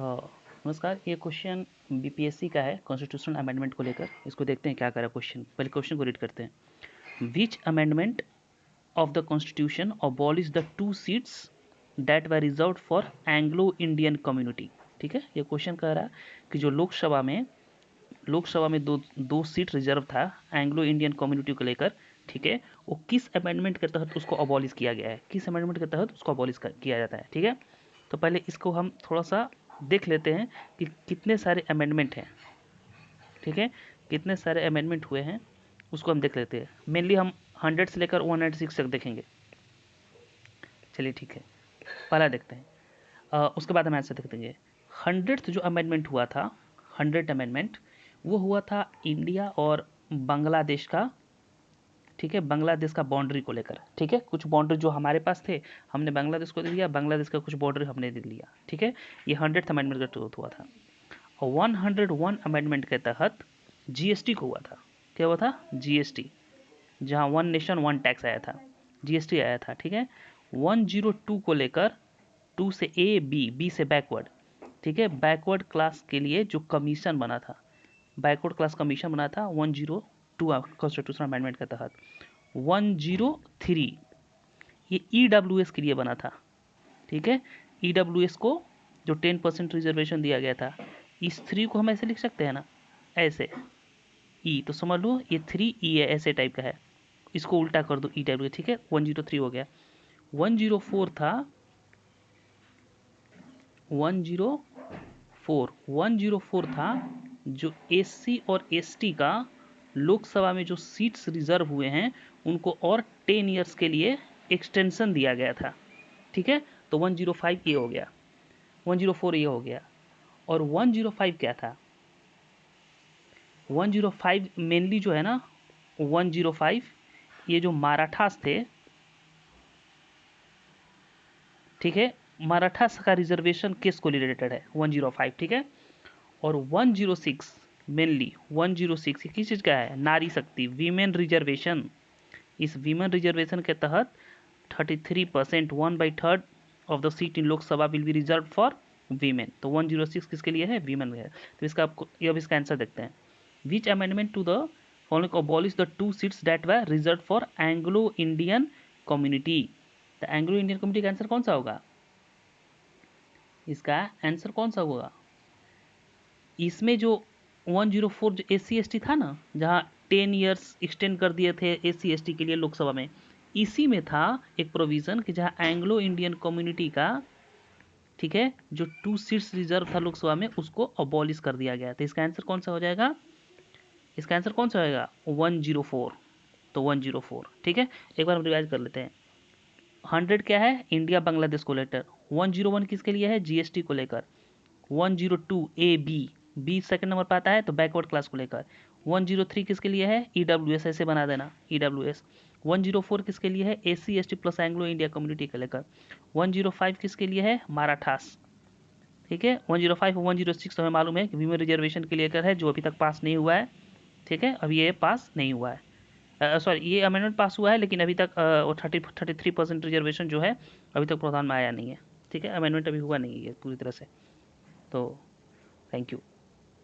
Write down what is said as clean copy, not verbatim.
नमस्कार। ये question BPSC का है कॉन्स्टिट्यूशनल अमेंडमेंट को लेकर। इसको देखते हैं क्या करा क्वेश्चन। पहले क्वेश्चन को रीड करते हैं। Which amendment of the constitution abolish the 2 seats that were reserved for Anglo Indian community. ठीक है, ये क्वेश्चन कह रहा है कि जो लोकसभा में दो सीट रिजर्व था एंग्लो इंडियन कम्युनिटी को लेकर, ठीक है, वो किस अमेंडमेंट के तहत उसको अबॉलिश किया गया है, किस अमेंडमेंट के तहत उसको अबॉलिश किया जाता है। ठीक है, तो पहले इसको हम थोड़ा सा देख लेते हैं कि कितने सारे अमेंडमेंट हैं। ठीक है, कितने सारे अमेंडमेंट हुए हैं उसको हम देख लेते हैं। मेनली हम 100 से लेकर 196 तक देखेंगे। चलिए ठीक है, पहला देखते हैं। उसके बाद हम ऐसे देख देंगे। 100th जो अमेंडमेंट हुआ था, 100 अमेंडमेंट, वो हुआ था इंडिया और बांग्लादेश का। ठीक है, बांग्लादेश का बाउंड्री को लेकर। ठीक है, कुछ बाउंड्री जो हमारे पास थे हमने बांग्लादेश को दे दिया, बांग्लादेश का कुछ बाउंड्री हमने दे लिया। ठीक है, ये 100th अमेंडमेंट का ट्रूथ हुआ था। 101 अमेंडमेंट के तहत जीएसटी को हुआ था। क्या हुआ था? जीएसटी, जहां वन नेशन वन टैक्स आया था, जीएसटी आया था। ठीक है, 102 को लेकर 2 से ए बी से बैकवर्ड। ठीक है, बैकवर्ड क्लास के लिए जो कमीशन बना था, बैकवर्ड क्लास कमीशन बना था 102 कॉन्स्टिट्यूशनल अमेंडमेंट के तहत। 103 ये ईडब्ल्यूएस के लिए बना था। ठीक है, ईडब्ल्यूएस को जो 10% रिजर्वेशन दिया गया था, इस 3 को हम ऐसे लिख सकते हैं ना, ऐसे ई, तो समझ लो ये 3 ई है, ऐसे टाइप का है। इसको उल्टा कर दो ईडब्ल्यू। ठीक है, 103 हो गया। 104 था, 104 था जो एससी और एसटी का लोकसभा में जो सीट्स रिजर्व हुए हैं उनको और 10 ईयर्स के लिए एक्सटेंशन दिया गया था। ठीक है, तो 105 ये हो गया, 104 ये हो गया। और 105 क्या था? 105 मेनली जो है ना, 105 ये जो मराठास थे, ठीक है, मराठास का रिजर्वेशन किसको रिलेटेड है? 105। ठीक है, और 106 मेनली 106 किस चीज़ का है? नारी शक्ति, वीमेन रिजर्वेशन। इस वीमेन रिजर्वेशन के तहत 33% 1/3 of the seat in Lok Sabha will be reserve for women. तो 106 किसके लिए है? वीमेन है। तो इसका आपको अब इसका आंसर देखते हैं। Which amendment to the following abolish the 2 seats that were reserve for Anglo Indian community. तो एंग्लो इंडियन कम्युनिटी का आंसर कौन सा होगा? इसका आंसर कौन सा होगा? इसमें जो 104 जो SC ST था ना, जहाँ 10 ईयर्स एक्सटेंड कर दिए थे SC ST के लिए लोकसभा में, इसी में था एक प्रोविज़न कि जहाँ एंग्लो इंडियन कम्युनिटी का, ठीक है, जो 2 सीट्स रिजर्व था लोकसभा में उसको अबॉलिश कर दिया गया। तो इसका आंसर कौन सा हो जाएगा? इसका आंसर कौन सा होगा? 104। तो 104। ठीक है, एक बार हम रिवाइज कर लेते हैं। 100 क्या है? इंडिया बांग्लादेश को लेकर। 101 किसके लिए है? GST को लेकर। 102 ए बी सेकंड नंबर पर आता है तो बैकवर्ड क्लास को लेकर। 103 किसके लिए है? EWS, ऐसे बना देना EWS। 104 किसके लिए है? SC ST plus Anglo India community को लेकर। 105 किसके लिए है? मराठास। ठीक है, 105 और 106 तो हमें मालूम है कि वीमेन रिजर्वेशन के लेकर है, जो अभी तक पास नहीं हुआ है। ठीक है, अभी ये पास नहीं हुआ है। सॉरी, ये अमेंडमेंट पास हुआ है लेकिन अभी तक वो 33% रिजर्वेशन जो है अभी तक प्रावधान में आया नहीं है। ठीक है, अमेंडमेंट अभी हुआ नहीं है पूरी तरह से। तो थैंक यू।